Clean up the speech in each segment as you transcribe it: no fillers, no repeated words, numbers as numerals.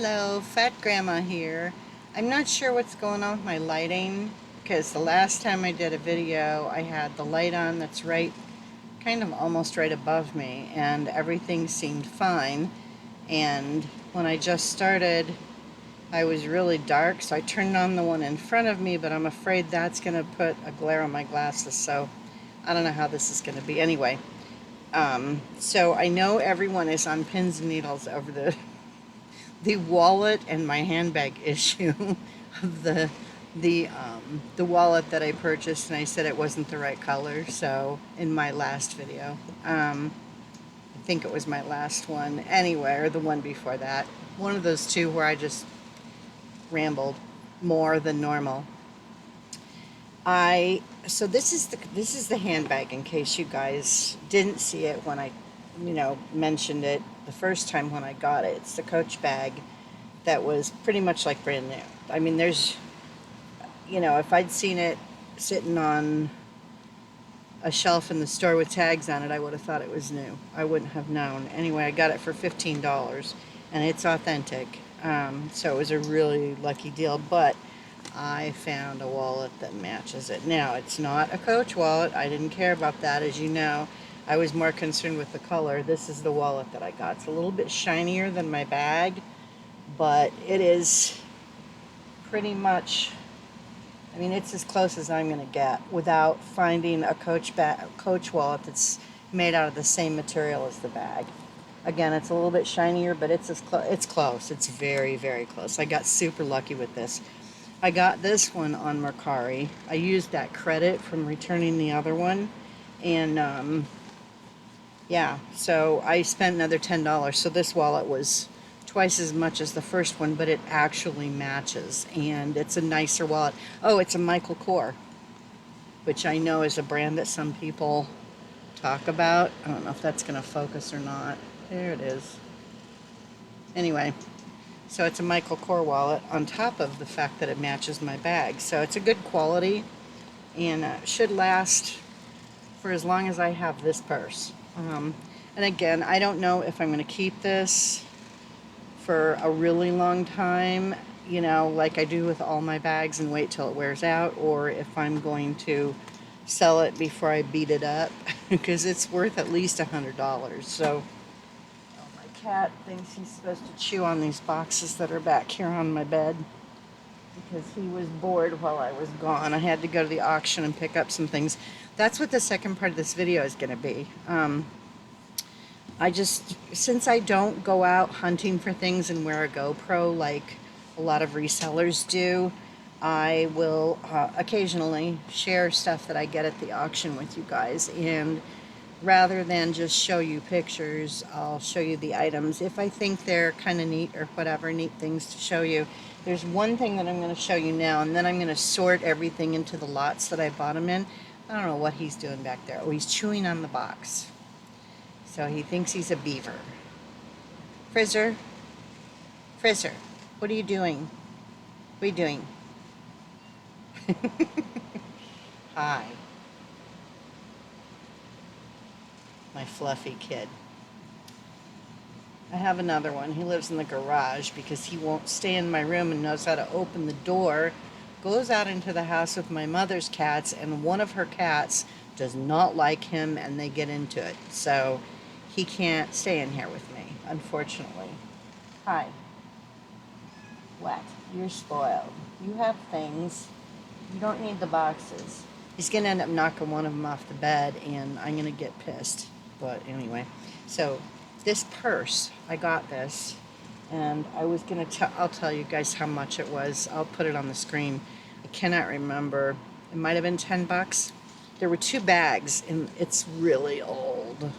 Hello, Fat Grandma here. I'm not sure what's going on with my lighting because the last time I did a video I had the light on that's right, kind of almost right above me, and everything seemed fine. And when I just started, I was really dark, so I turned on the one in front of me, but I'm afraid that's going to put a glare on my glasses, so I don't know how this is going to be. Anyway, so I know everyone is on pins and needles over the wallet and my handbag issue of the wallet that I purchased, and I said it wasn't the right color. So in my last video, I think it was my last one anyway, or the one before that, one of those two where I just rambled more than normal. So this is the handbag, in case you guys didn't see it when I mentioned it the first time when I got it. It's the Coach bag that was pretty much like brand new. I mean, there's, if I'd seen it sitting on a shelf in the store with tags on it, I would have thought it was new. I wouldn't have known. Anyway, I got it for $15, and it's authentic. So it was a really lucky deal, but I found a wallet that matches it. Now, it's not a Coach wallet. I didn't care about that, as you know. I was more concerned with the color. This is the wallet that I got. It's a little bit shinier than my bag, but it is pretty much, I mean, it's as close as I'm going to get without finding a Coach wallet that's made out of the same material as the bag. Again, it's a little bit shinier, but it's close. It's very, very close. I got super lucky with this. I got this one on Mercari. I used that credit from returning the other one, and yeah, so I spent another $10. So this wallet was twice as much as the first one, but it actually matches, and it's a nicer wallet. Oh, it's a Michael Kors, which I know is a brand that some people talk about. I don't know if that's going to focus or not. There it is. Anyway, so it's a Michael Kors wallet on top of the fact that it matches my bag. So it's a good quality, and should last for as long as I have this purse. And again, I don't know if I'm going to keep this for a really long time, like I do with all my bags, and wait till it wears out, or if I'm going to sell it before I beat it up, because it's worth at least $100. So my cat thinks he's supposed to chew on these boxes that are back here on my bed, because he was bored while I was gone. I had to go to the auction and pick up some things. That's what the second part of this video is going to be. Since I don't go out hunting for things and wear a GoPro like a lot of resellers do, I will occasionally share stuff that I get at the auction with you guys. And rather than just show you pictures, I'll show you the items if I think they're kind of neat, or whatever, neat things to show you. There's one thing that I'm going to show you now, and then I'm going to sort everything into the lots that I bought them in. I don't know what he's doing back there. Oh, he's chewing on the box. So he thinks he's a beaver. Frizzer, Frizzer, what are you doing? What are you doing? Hi. My fluffy kid. I have another one. He lives in the garage because he won't stay in my room and knows how to open the door. Goes out into the house with my mother's cats, and one of her cats does not like him, and they get into it. So he can't stay in here with me, unfortunately. Hi. What? You're spoiled. You have things. You don't need the boxes. He's going to end up knocking one of them off the bed, and I'm going to get pissed. But anyway, so this purse, I got this, and I was going to I'll tell you guys how much it was. I'll put it on the screen. I cannot remember. It might have been $10. There were two bags, and it's really old.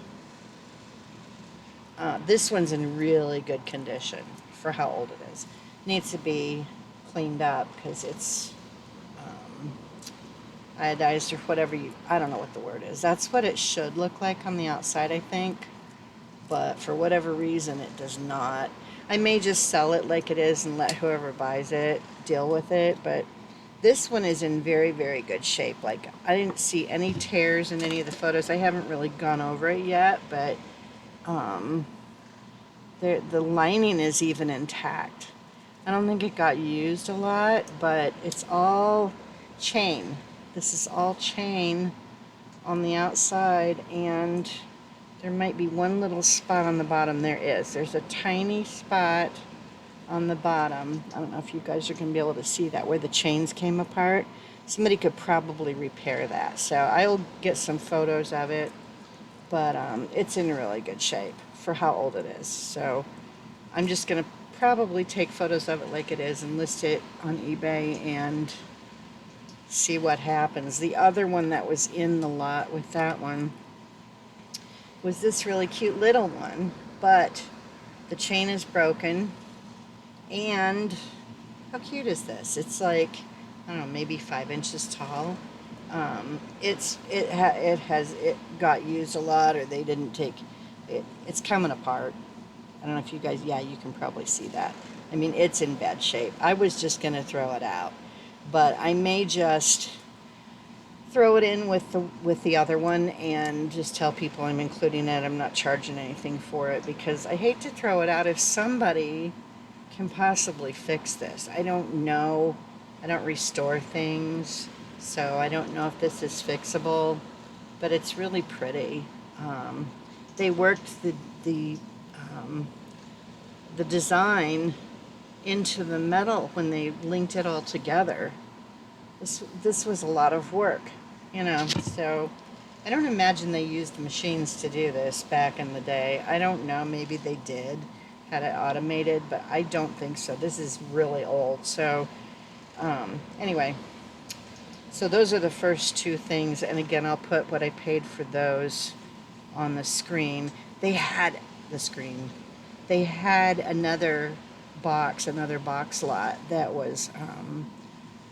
This one's in really good condition for how old it is. Needs to be cleaned up because it's iodized, or whatever I don't know what the word is. That's what it should look like on the outside, I think. But for whatever reason, it does not. I may just sell it like it is and let whoever buys it deal with it. But this one is in very, very good shape. Like, I didn't see any tears in any of the photos. I haven't really gone over it yet, but the lining is even intact. I don't think it got used a lot, but it's all chain. This is all chain on the outside, and there might be one little spot on the bottom. There is. There's a tiny spot on the bottom. I don't know if you guys are going to be able to see that, where the chains came apart. Somebody could probably repair that. So I'll get some photos of it, but it's in really good shape for how old it is. So I'm just going to probably take photos of it like it is and list it on eBay and see what happens. The other one that was in the lot with that one was this really cute little one, but the chain is broken. And how cute is this? It's like, I don't know, maybe 5 inches tall. It got used a lot, or they didn't take it. It's coming apart. I don't know if you guys, yeah, you can probably see that. I mean, it's in bad shape. I was just gonna throw it out, but I may just throw it in with the other one and just tell people I'm including it. I'm not charging anything for it, because I hate to throw it out if somebody can possibly fix this. I don't know. I don't restore things, so I don't know if this is fixable, but it's really pretty. They worked um, the design into the metal when they linked it all together. This was a lot of work, you know, so I don't imagine they used machines to do this back in the day. I don't know, maybe they did, had it automated, but I don't think so. This is really old. So anyway, so those are the first two things, and again, I'll put what I paid for those on the screen. They had the screen. They had another box lot that was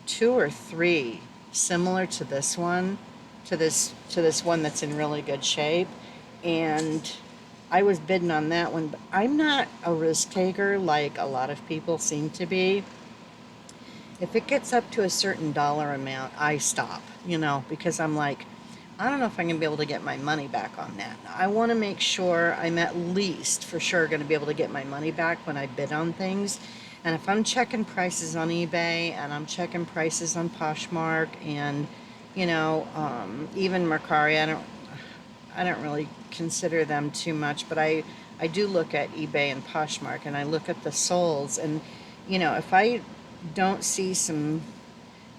2 or 3 similar to this one, to this one that's in really good shape, and I was bidding on that one, but I'm not a risk taker like a lot of people seem to be. If it gets up to a certain dollar amount, I stop, you know, because I'm like, I don't know if I'm going to be able to get my money back on that. I want to make sure I'm at least for sure going to be able to get my money back when I bid on things. And if I'm checking prices on eBay and I'm checking prices on Poshmark and, you know, even Mercari, I don't really consider them too much, but I do look at eBay and Poshmark, and I look at the soles, and, you know, if I don't see some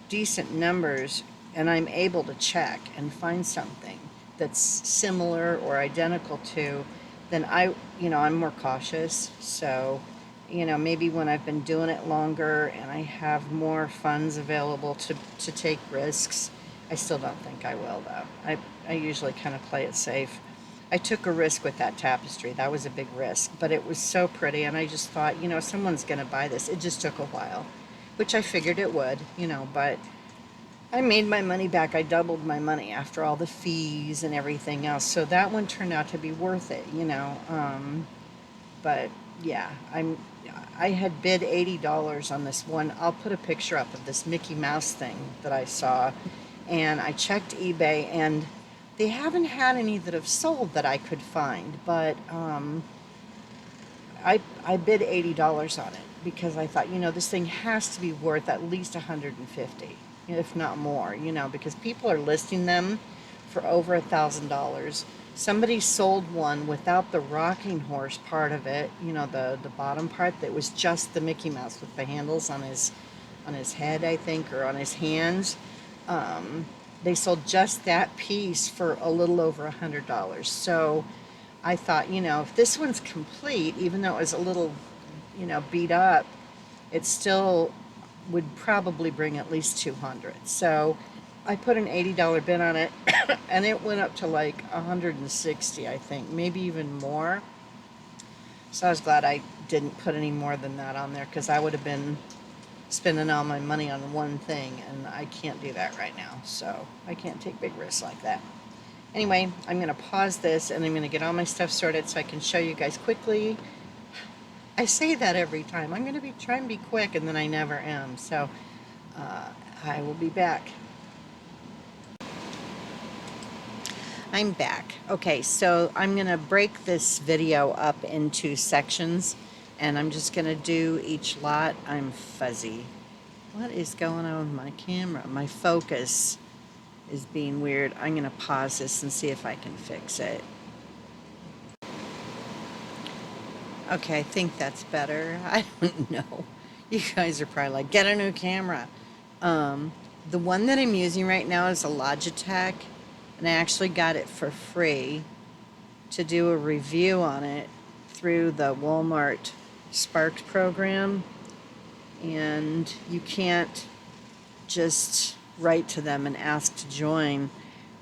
decent numbers and I'm able to check and find something that's similar or identical to, then I'm more cautious. So, you know, maybe when I've been doing it longer and I have more funds available to take risks, I still don't think I will, though. I usually kind of play it safe. I took a risk with that tapestry. That was a big risk, but it was so pretty, and I just thought, you know, someone's going to buy this. It just took a while, which I figured it would, you know, but I made my money back. I doubled my money after all the fees and everything else. So that one turned out to be worth it, you know. But yeah, I had bid $80 on this one. I'll put a picture up of this Mickey Mouse thing that I saw, and I checked eBay, and they haven't had any that have sold that I could find, but I bid $80 on it because I thought, you know, this thing has to be worth at least 150, if not more, you know, because people are listing them for over $1,000. Somebody sold one without the rocking horse part of it, you know, the bottom part that was just the Mickey Mouse with the handles on his head, I think, or on his hands. They sold just that piece for a little over $100. So I thought, you know, if this one's complete, even though it was a little, you know, beat up, it still would probably bring at least 200. So I put an $80 bid on it, and it went up to like 160, I think, maybe even more. So I was glad I didn't put any more than that on there, because I would have been spending all my money on one thing, and I can't do that right now. So I can't take big risks like that. Anyway, I'm going to pause this, and I'm going to get all my stuff sorted so I can show you guys quickly. I say that every time. I'm going to try and be quick, and then I never am. So I will be back. I'm back. Okay, so I'm going to break this video up into sections, and I'm just going to do each lot. I'm fuzzy. What is going on with my camera? My focus is being weird. I'm going to pause this and see if I can fix it. Okay, I think that's better. I don't know. You guys are probably like, get a new camera. The one that I'm using right now is a Logitech, and I actually got it for free to do a review on it through the Walmart Sparks program. And you can't just write to them and ask to join.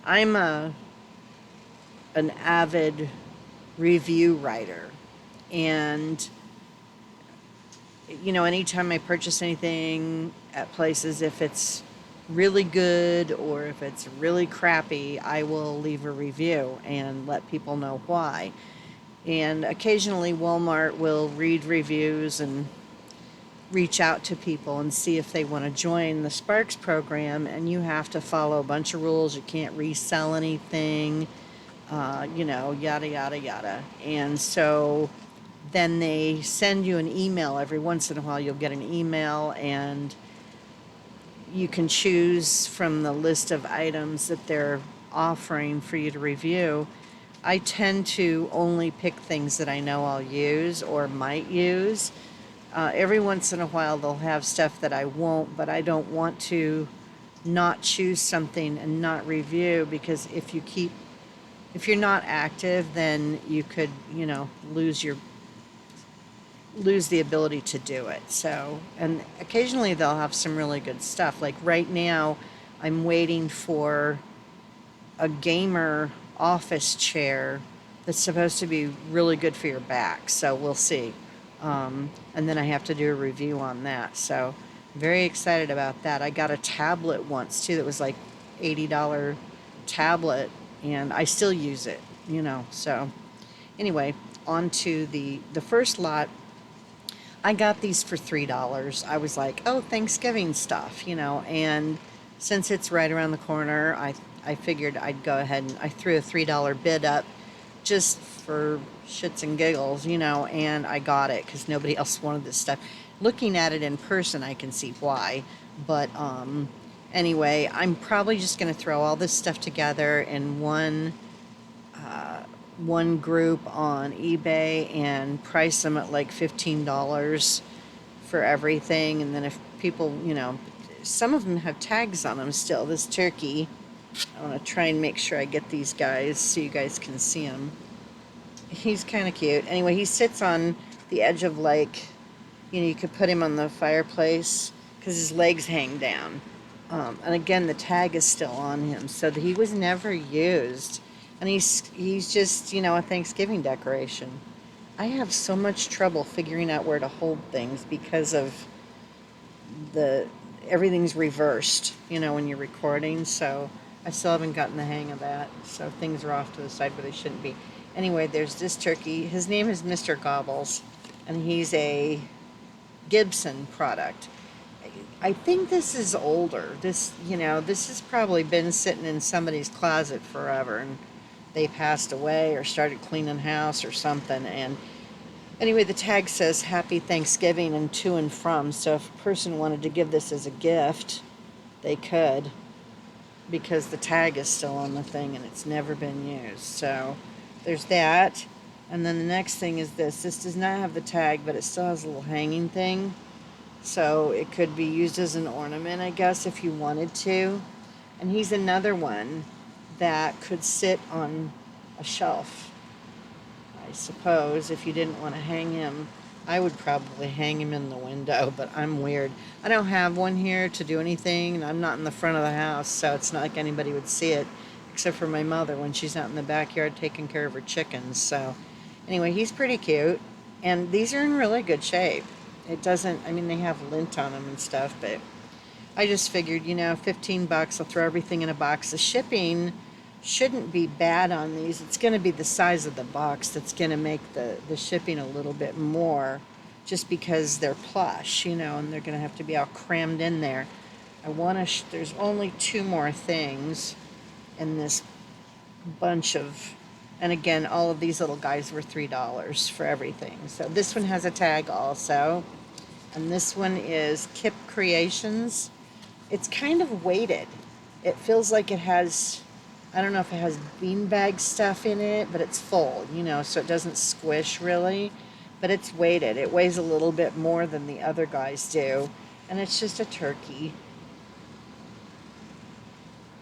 I'm an avid review writer, and you know, anytime I purchase anything at places, if it's really good or if it's really crappy, I will leave a review and let people know why. And occasionally Walmart will read reviews and reach out to people and see if they want to join the Sparks program, and you have to follow a bunch of rules. You can't resell anything, you know, yada, yada, yada. And so then they send you an email. Every once in a while you'll get an email, and you can choose from the list of items that they're offering for you to review. I tend to only pick things that I know I'll use or might use. Every once in a while they'll have stuff that I won't, but I don't want to not choose something and not review, because if you're not active, then you could, you know, lose the ability to do it. So, and occasionally they'll have some really good stuff. Like right now, I'm waiting for a gamer office chair that's supposed to be really good for your back. So we'll see. And then I have to do a review on that. So I'm very excited about that. I got a tablet once too that was like $80 tablet, and I still use it, you know. So anyway, on to the first lot. I got these for $3. I was like, oh, Thanksgiving stuff, you know, and since it's right around the corner, I figured I'd go ahead and I threw a $3 bid up just for shits and giggles, you know, and I got it because nobody else wanted this stuff. Looking at it in person, I can see why, but anyway, I'm probably just going to throw all this stuff together in one group on eBay and price them at like $15 for everything. And then if people, you know, some of them have tags on them still. This turkey, I want to try and make sure I get these guys so you guys can see him. He's kind of cute. Anyway, he sits on the edge of, like, you know, you could put him on the fireplace because his legs hang down. And again, the tag is still on him, so that he was never used. And he's just, you know, a Thanksgiving decoration. I have so much trouble figuring out where to hold things because of everything's reversed, you know, when you're recording. So I still haven't gotten the hang of that. So things are off to the side where they shouldn't be. Anyway, there's this turkey. His name is Mr. Gobbles, and he's a Gibson product. I think this is older. This, you know, this has probably been sitting in somebody's closet forever, and they passed away or started cleaning house or something. And anyway, the tag says Happy Thanksgiving and to and from. So if a person wanted to give this as a gift, they could, because the tag is still on the thing and it's never been used. So there's that. And then the next thing is this. This does not have the tag, but it still has a little hanging thing. So it could be used as an ornament, I guess, if you wanted to. And he's another one that could sit on a shelf, I suppose. If you didn't want to hang him, I would probably hang him in the window, but I'm weird. I don't have one here to do anything, and I'm not in the front of the house, so it's not like anybody would see it, except for my mother when she's out in the backyard taking care of her chickens. So anyway, he's pretty cute, and these are in really good shape. It doesn't, I mean, they have lint on them and stuff, but I just figured, you know, 15 bucks, I'll throw everything in a box. The shipping shouldn't be bad on these. It's going to be the size of the box that's going to make the shipping a little bit more, just because they're plush, you know, and they're going to have to be all crammed in there. I want to, there's only two more things in this bunch of And again, all of these little guys were $3 for everything. So this one has a tag also. And this one is Kip Creations. It's kind of weighted. It feels like it has, I don't know if it has beanbag stuff in it, but it's full, you know, so it doesn't squish really. But it's weighted. It weighs a little bit more than the other guys do. And it's just a turkey.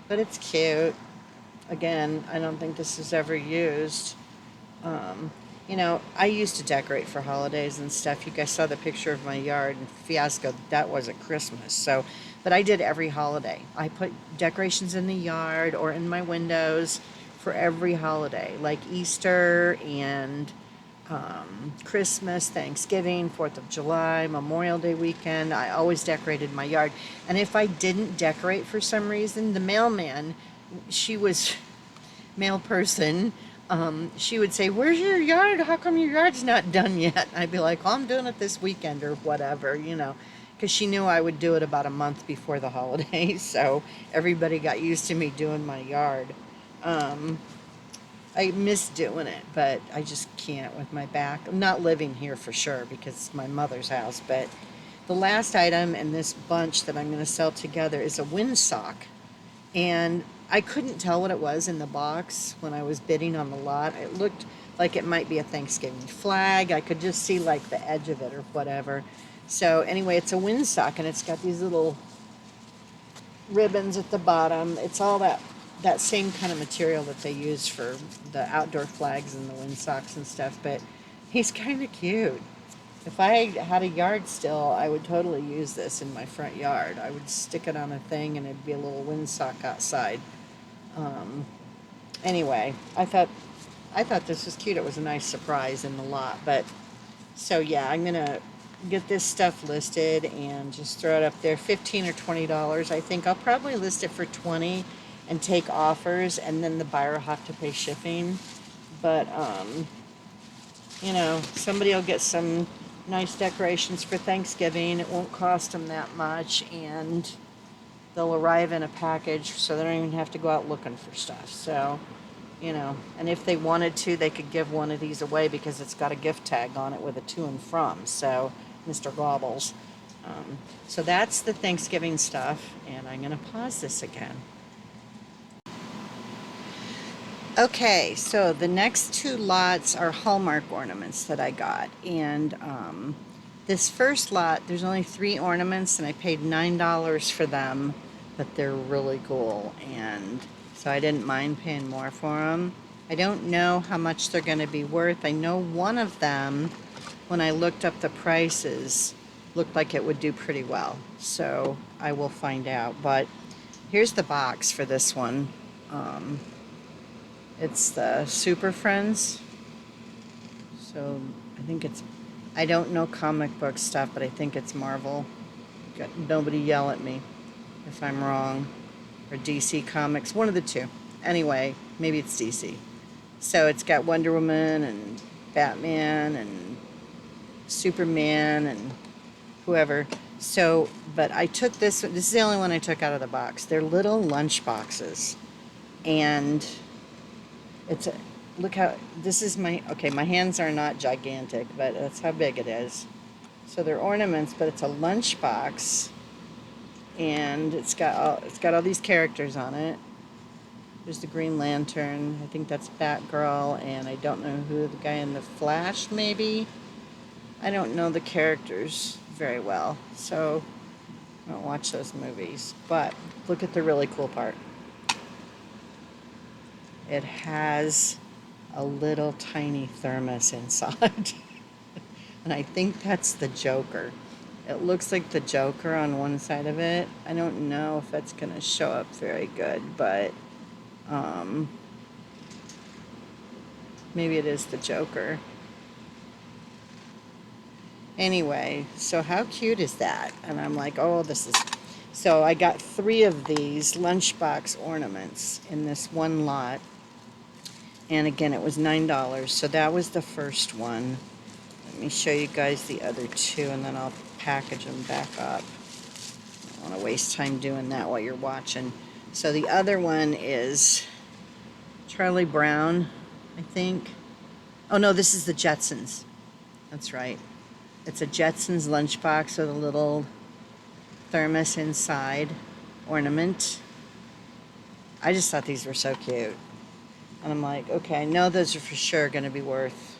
But it's cute. Again, I don't think this is ever used. Um, you know, I used to decorate for holidays and stuff. You guys saw the picture of my yard and fiasco. That wasn't Christmas. So, but I did every holiday. I put decorations in the yard or in my windows for every holiday, like Easter and Christmas, Thanksgiving, 4th of July, Memorial Day weekend. I always decorated my yard. And if I didn't decorate for some reason, the mailman, she was mail person, she would say, "Where's your yard? How come your yard's not done yet?" And I'd be like, "Oh, I'm doing it this weekend," or whatever, you know, because she knew I would do it about a month before the holidays. So everybody got used to me doing my yard. I miss doing it, but I just can't with my back. I'm not living here for sure because it's my mother's house. But the last item in this bunch that I'm going to sell together is a windsock. And I couldn't tell what it was in the box when I was bidding on the lot. It looked like it might be a Thanksgiving flag. I could just see like the edge of it or whatever. So anyway, it's a windsock and it's got these little ribbons at the bottom. It's all that same kind of material that they use for the outdoor flags and the windsocks and stuff, but he's kind of cute. If I had a yard still, I would totally use this in my front yard. I would stick it on a thing and it'd be a little windsock outside. Um, anyway, I thought this was cute. It was a nice surprise in the lot, but so yeah, I'm gonna get this stuff listed and just throw it up there. 15 or $20. I think I'll probably list it for 20 and take offers, and then the buyer will have to pay shipping. But you know, somebody will get some nice decorations for Thanksgiving. It won't cost them that much, and they'll arrive in a package, so they don't even have to go out looking for stuff. So, you know, and if they wanted to, they could give one of these away because it's got a gift tag on it with a to and from. So, Mr. Gobbles. So that's the Thanksgiving stuff, and I'm going to pause this again. Okay, so the next two lots are Hallmark ornaments that I got. And this first lot, there's only 3 ornaments, and I paid $9 for them, but they're really cool. And so I didn't mind paying more for them. I don't know how much they're going to be worth. I know one of them, when I looked up the prices, looked like it would do pretty well. So I will find out. But here's the box for this one. It's the Super Friends. So I think it's, I don't know comic book stuff, but I think it's Marvel. Nobody yell at me if I'm wrong. Or DC Comics, one of the two. Anyway, maybe it's DC. So it's got Wonder Woman and Batman and Superman and whoever. So, but I took this is the only one I took out of the box. They're little lunch boxes. And it's a, look how, this is my, okay, my hands are not gigantic, but that's how big it is. So they're ornaments, but it's a lunch box, and it's got all these characters on it. There's the Green Lantern, I think that's Batgirl, and I don't know who, the guy in the Flash, maybe? I don't know the characters very well, so I don't watch those movies. But look at the really cool part. It has a little tiny thermos inside. And I think that's the Joker. It looks like the Joker on one side of it. I don't know if that's going to show up very good, but maybe it is the Joker. Anyway, so how cute is that? And I'm like, oh, this is... So I got 3 of these lunchbox ornaments in this one lot. And again, it was $9. So that was the first one. Let me show you guys the other 2, and then I'll package them back up. I don't want to waste time doing that while you're watching. So the other one is Charlie Brown. I think. Oh no, this is the Jetsons. That's right. It's a Jetsons lunchbox with a little thermos inside ornament. I just thought these were so cute. And I'm like, okay, I know those are for sure going to be worth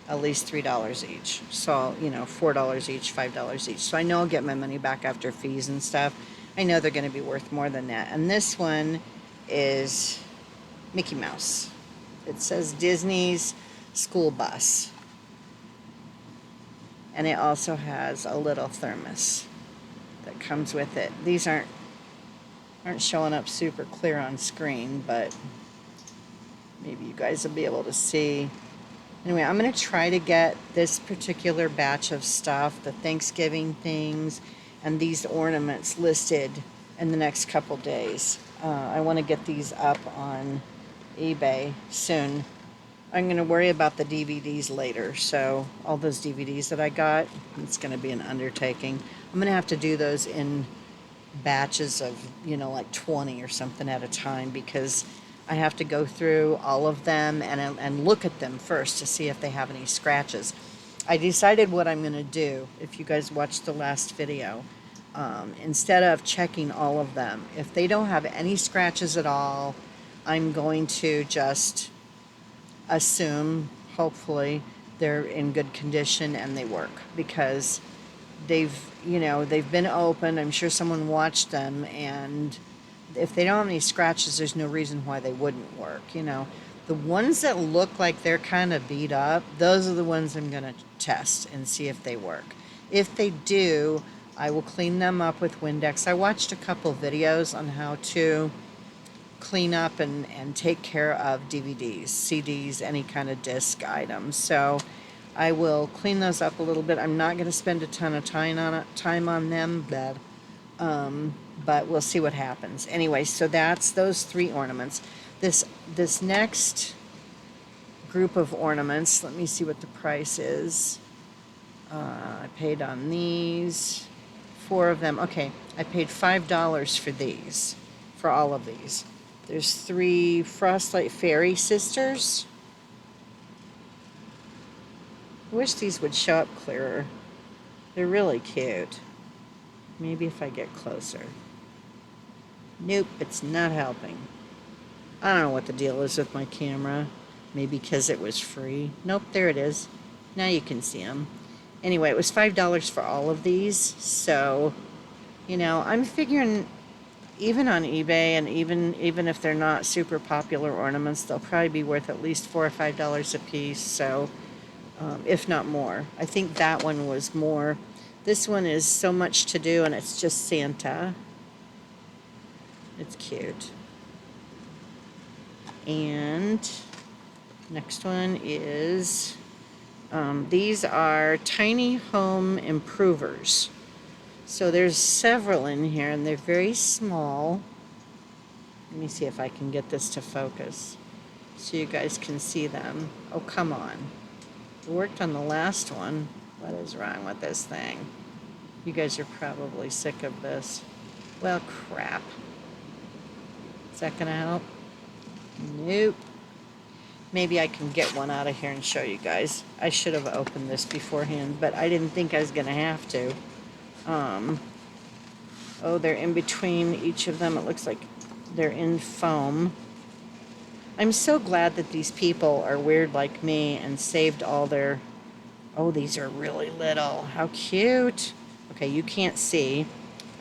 at least $3 each. So, you know, $4 each, $5 each. So I know I'll get my money back after fees and stuff. I know they're going to be worth more than that. And this one is Mickey Mouse. It says Disney's School Bus. And it also has a little thermos that comes with it. These aren't showing up super clear on screen, but maybe you guys will be able to see. Anyway, I'm going to try to get this particular batch of stuff, the Thanksgiving things, and these ornaments listed in the next couple days. I want to get these up on eBay soon. I'm going to worry about the DVDs later, so all those DVDs that I got, it's going to be an undertaking. I'm going to have to do those in batches of, you know, like 20 or something at a time, because I have to go through all of them and look at them first to see if they have any scratches. I decided what I'm going to do, if you guys watched the last video, instead of checking all of them, if they don't have any scratches at all, I'm going to just assume, hopefully, they're in good condition and they work, because they've been open. I'm sure someone watched them, and if they don't have any scratches, there's no reason why they wouldn't work. The ones that look like they're kind of beat up, those are the ones I'm going to test and see if they work. If they do, I will clean them up with Windex. I watched a couple videos on how to clean up and take care of DVDs, CDs, any kind of disc items. So I will clean those up a little bit. I'm not going to spend a ton of time on them, but we'll see what happens. Anyway, so that's those 3 ornaments. This next group of ornaments, let me see what the price is. I paid on these, 4 of them. Okay, I paid $5 for these, for all of these. There's 3 Frostlight Fairy Sisters. I wish these would show up clearer. They're really cute. Maybe if I get closer. Nope, it's not helping. I don't know what the deal is with my camera. Maybe because it was free. Nope, there it is. Now you can see them. Anyway, it was $5 for all of these. So, I'm figuring even on eBay, and even if they're not super popular ornaments, they'll probably be worth at least $4 or $5 a piece. So, if not more. I think that one was more. This one is so much to do, and it's just Santa. It's cute. And next one is, these are tiny home improvers. So there's several in here, and they're very small. Let me see if I can get this to focus so you guys can see them. Oh, come on. It worked on the last one. What is wrong with this thing? You guys are probably sick of this. Well, crap. Is that gonna help? Nope. Maybe I can get one out of here and show you guys. I should have opened this beforehand, but I didn't think I was gonna have to. Oh, they're in between each of them. It looks like they're in foam. I'm so glad that these people are weird like me and saved all their... Oh, these are really little. How cute. Okay, you can't see,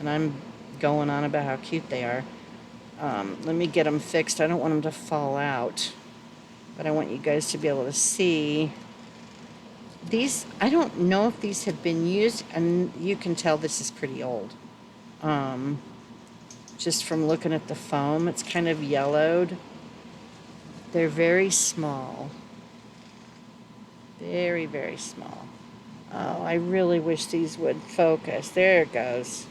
and I'm going on about how cute they are. Let me get them fixed. I don't want them to fall out, but I want you guys to be able to see. These, I don't know if these have been used, and you can tell this is pretty old. Just from looking at the foam, it's kind of yellowed. They're very small. Very, very small. Oh, I really wish these would focus. There it goes.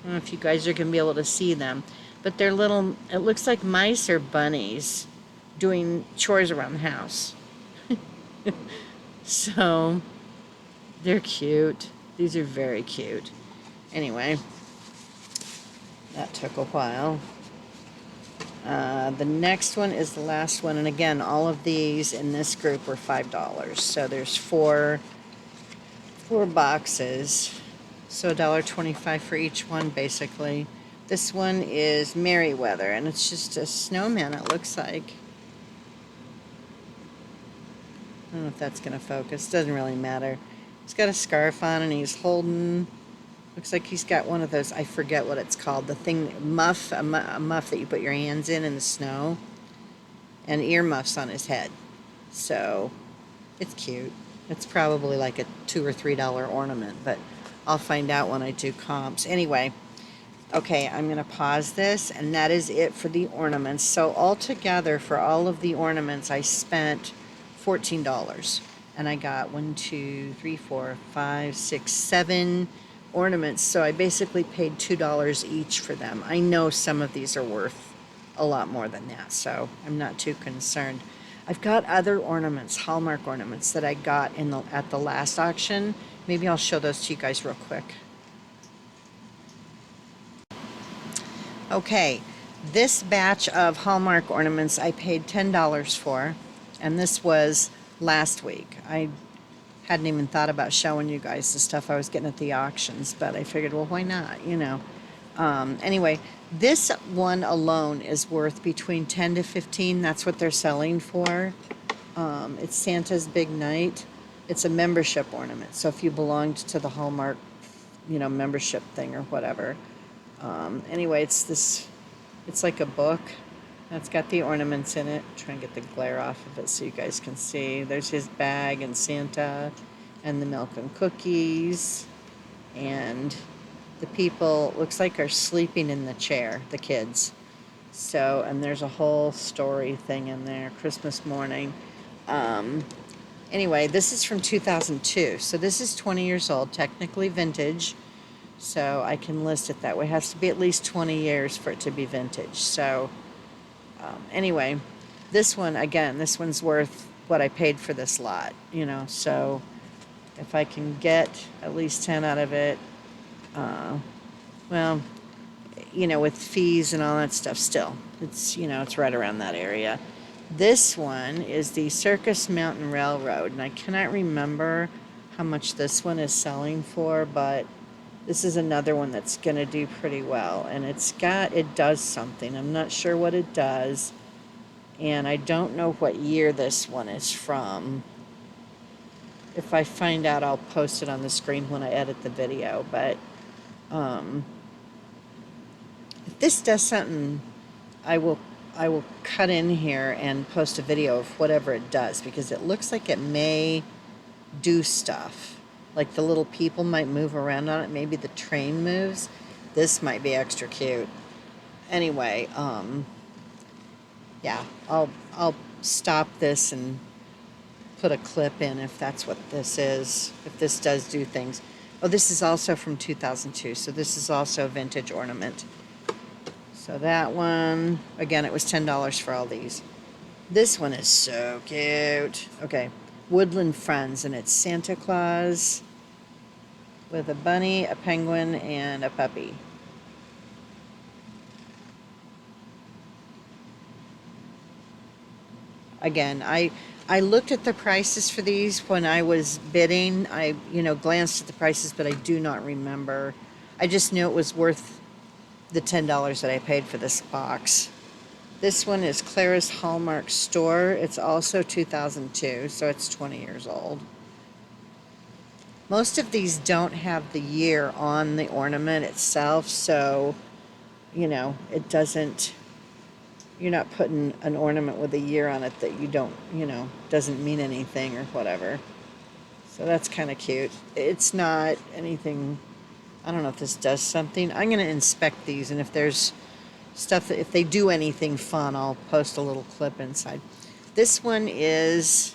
I don't know if you guys are going to be able to see them, but they're little, it looks like mice or bunnies doing chores around the house. So, they're cute. These are very cute. Anyway, that took a while. The next one is the last one, and again, all of these in this group were $5. So there's four boxes, so $1.25 for each one, basically. This one is Merryweather, and it's just a snowman, it looks like. I don't know if that's going to focus. Doesn't really matter. He's got a scarf on, and he's holding... Looks like he's got one of those, I forget what it's called, the thing, a muff that you put your hands in the snow, and earmuffs on his head. So, it's cute. It's probably like a $2 or $3 ornament, but I'll find out when I do comps. Anyway, okay, I'm going to pause this, and that is it for the ornaments. So, altogether, for all of the ornaments, I spent $14. And I got 1, 2, 3, 4, 5, 6, 7 ornaments. So I basically paid $2 each for them. I know some of these are worth a lot more than that, so I'm not too concerned. I've got other ornaments, Hallmark ornaments, that I got at the last auction. Maybe I'll show those to you guys real quick. Okay, this batch of Hallmark ornaments I paid $10 for, and this was last week. I hadn't even thought about showing you guys the stuff I was getting at the auctions, but I figured, well, why not, you know. Anyway, this one alone is worth between 10 to 15. That's what they're selling for. It's Santa's Big Night. It's a membership ornament. So if you belonged to the Hallmark, you know, membership thing or whatever. Anyway, it's like a book. It's got the ornaments in it. Try and get the glare off of it so you guys can see. There's his bag and Santa and the milk and cookies. And the people, looks like, are sleeping in the chair, the kids. So, and there's a whole story thing in there, Christmas morning. Anyway, this is from 2002. So this is 20 years old, technically vintage. So I can list it that way. It has to be at least 20 years for it to be vintage. So anyway, this one, again, this one's worth what I paid for this lot, you know. So if I can get at least 10 out of it, well, you know, with fees and all that stuff, still, it's, you know, it's right around that area. This one is the Circus Mountain Railroad, and I cannot remember how much this one is selling for, but this is another one that's going to do pretty well, and it does something. I'm not sure what it does, and I don't know what year this one is from. If I find out, I'll post it on the screen when I edit the video, but if this does something, I will cut in here and post a video of whatever it does, because it looks like it may do stuff. Like the little people might move around on it. Maybe the train moves. This might be extra cute. Anyway, yeah, I'll stop this and put a clip in if that's what this is, if this does do things. Oh, this is also from 2002, so this is also a vintage ornament. So that one, again, it was $10 for all these. This one is so cute. Okay, Woodland Friends, and it's Santa Claus with a bunny, a penguin, and a puppy. Again, I looked at the prices for these when I was bidding. I, you know, glanced at the prices, but I do not remember. I just knew it was worth the $10 that I paid for this box. This one is Clara's Hallmark Store. It's also 2002, so it's 20 years old. Most of these don't have the year on the ornament itself, so, you know, it doesn't, you're not putting an ornament with a year on it that you don't, you know, doesn't mean anything or whatever. So that's kind of cute. It's not anything, I don't know if this does something. I'm going to inspect these, and if there's stuff that, if they do anything fun, I'll post a little clip inside. This one is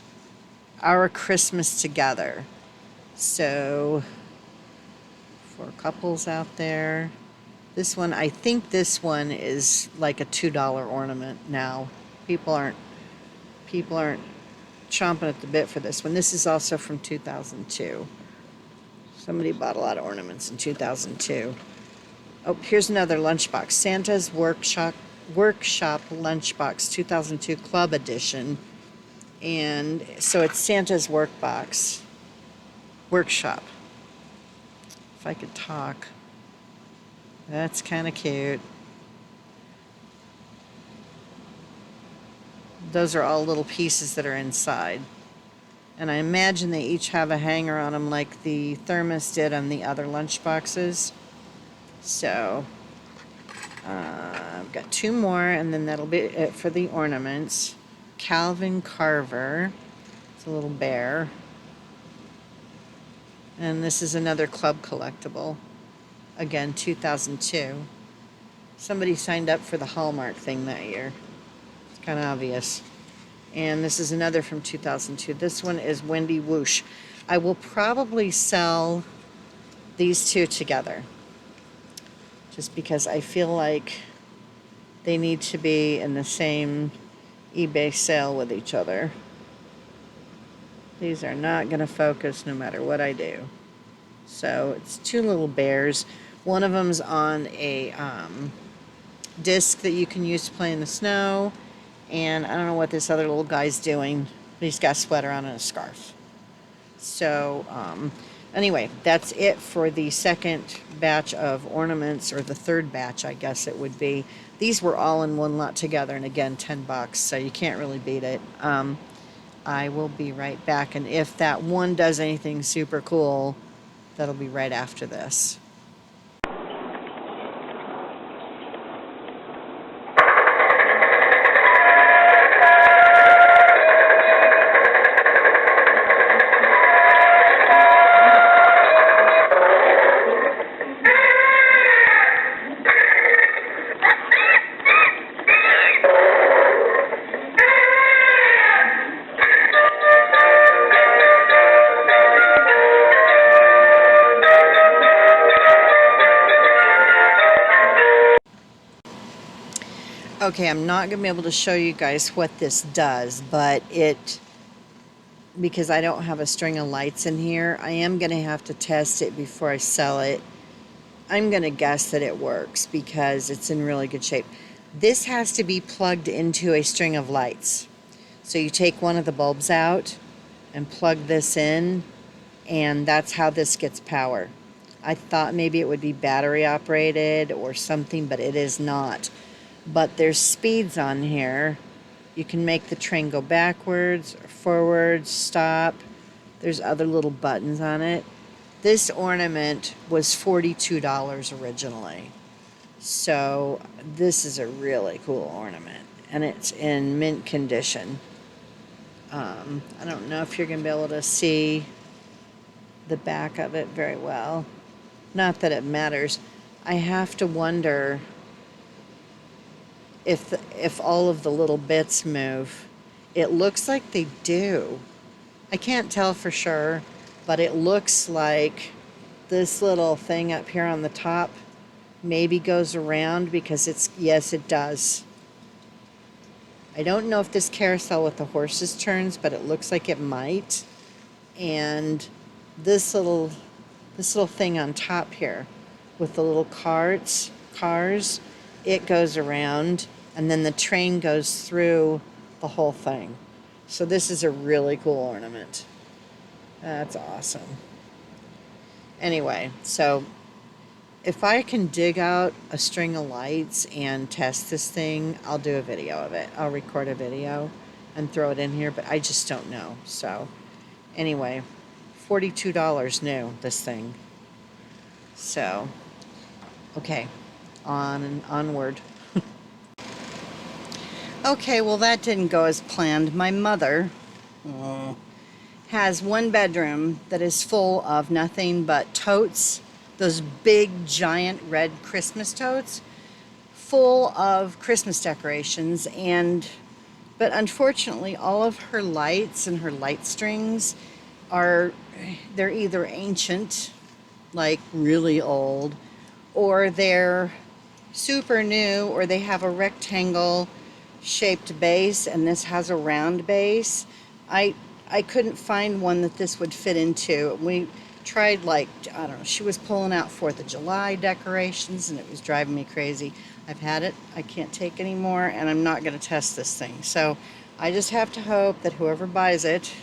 Our Christmas Together. So, for couples out there, this one, I think this one is like a $2 ornament now. People aren't chomping at the bit for this one. This is also from 2002. Somebody bought a lot of ornaments in 2002. Oh, here's another lunchbox. Santa's Workshop Lunchbox 2002 Club Edition. And so it's Santa's Workbox. Workshop. If I could talk. That's kind of cute. Those are all little pieces that are inside. And I imagine they each have a hanger on them like the thermos did on the other lunch boxes. So, I've got two more, and then that'll be it for the ornaments. Calvin Carver. It's a little bear. And this is another club collectible. Again, 2002. Somebody signed up for the Hallmark thing that year. It's kind of obvious. And this is another from 2002. This one is Wendy Woosh. I will probably sell these two together, just because I feel like they need to be in the same eBay sale with each other. These are not going to focus no matter what I do. So it's two little bears. One of them's on a disc that you can use to play in the snow. And I don't know what this other little guy's doing. He's got a sweater on and a scarf. So anyway, that's it for the second batch of ornaments, or the third batch, I guess it would be. These were all in one lot together, and again, $10, so you can't really beat it. I will be right back, and if that one does anything super cool, that'll be right after this. Okay, I'm not going to be able to show you guys what this does, but because I don't have a string of lights in here, I am going to have to test it before I sell it. I'm going to guess that it works because it's in really good shape. This has to be plugged into a string of lights. So you take one of the bulbs out and plug this in, and that's how this gets power. I thought maybe it would be battery operated or something, but it is not. But there's speeds on here. You can make the train go backwards or forwards, stop. There's other little buttons on it. This ornament was $42 originally. So this is a really cool ornament, and it's in mint condition. I don't know if you're going to be able to see the back of it very well. Not that it matters. I have to wonder if all of the little bits move. It looks like they do. I can't tell for sure, but it looks like this little thing up here on the top maybe goes around, because yes, it does. I don't know if this carousel with the horses turns, but it looks like it might. And this little thing on top here with the little cars, it goes around, and then the train goes through the whole thing. So this is a really cool ornament. That's awesome. Anyway, so if I can dig out a string of lights and test this thing, I'll do a video of it. I'll record a video and throw it in here, but I just don't know. So anyway, $42 new, this thing. So, okay, on and onward. Okay, well, that didn't go as planned. My mother has one bedroom that is full of nothing but totes, those big, giant red Christmas totes, full of Christmas decorations. But unfortunately, all of her lights and her light strings they're either ancient, like really old, or they're super new, or they have a rectangle shaped base, and this has a round base. I couldn't find one that this would fit into. tried, like, I don't know, she was pulling out 4th of July decorations and it was driving me crazy. I've had it, I can't take anymore, and I'm not going to test this thing. So I just have to hope that whoever buys it,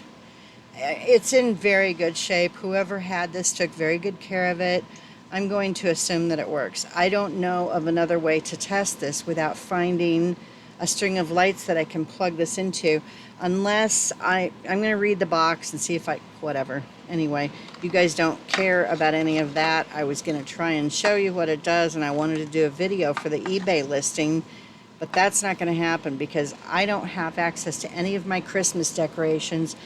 it's in very good shape. Whoever had this took very good care of it. I'm going to assume that it works. I don't know of another way to test this without finding a string of lights that I can plug this into, unless I'm going to read the box and see if whatever. Anyway, you guys don't care about any of that. I was going to try and show you what it does, and I wanted to do a video for the eBay listing, but that's not going to happen because I don't have access to any of my Christmas decorations.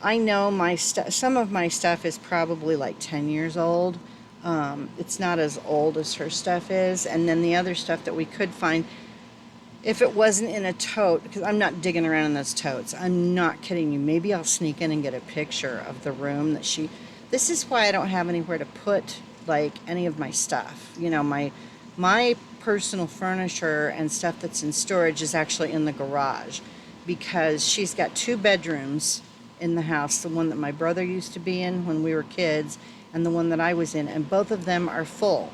I know some of my stuff is probably like 10 years old. It's not as old as her stuff is. And then the other stuff that we could find, if it wasn't in a tote, because I'm not digging around in those totes. I'm not kidding you. Maybe I'll sneak in and get a picture of the room that this is why I don't have anywhere to put like any of my stuff. You know, my personal furniture and stuff that's in storage is actually in the garage, because she's got 2 bedrooms in the house, the one that my brother used to be in when we were kids and the one that I was in, and both of them are full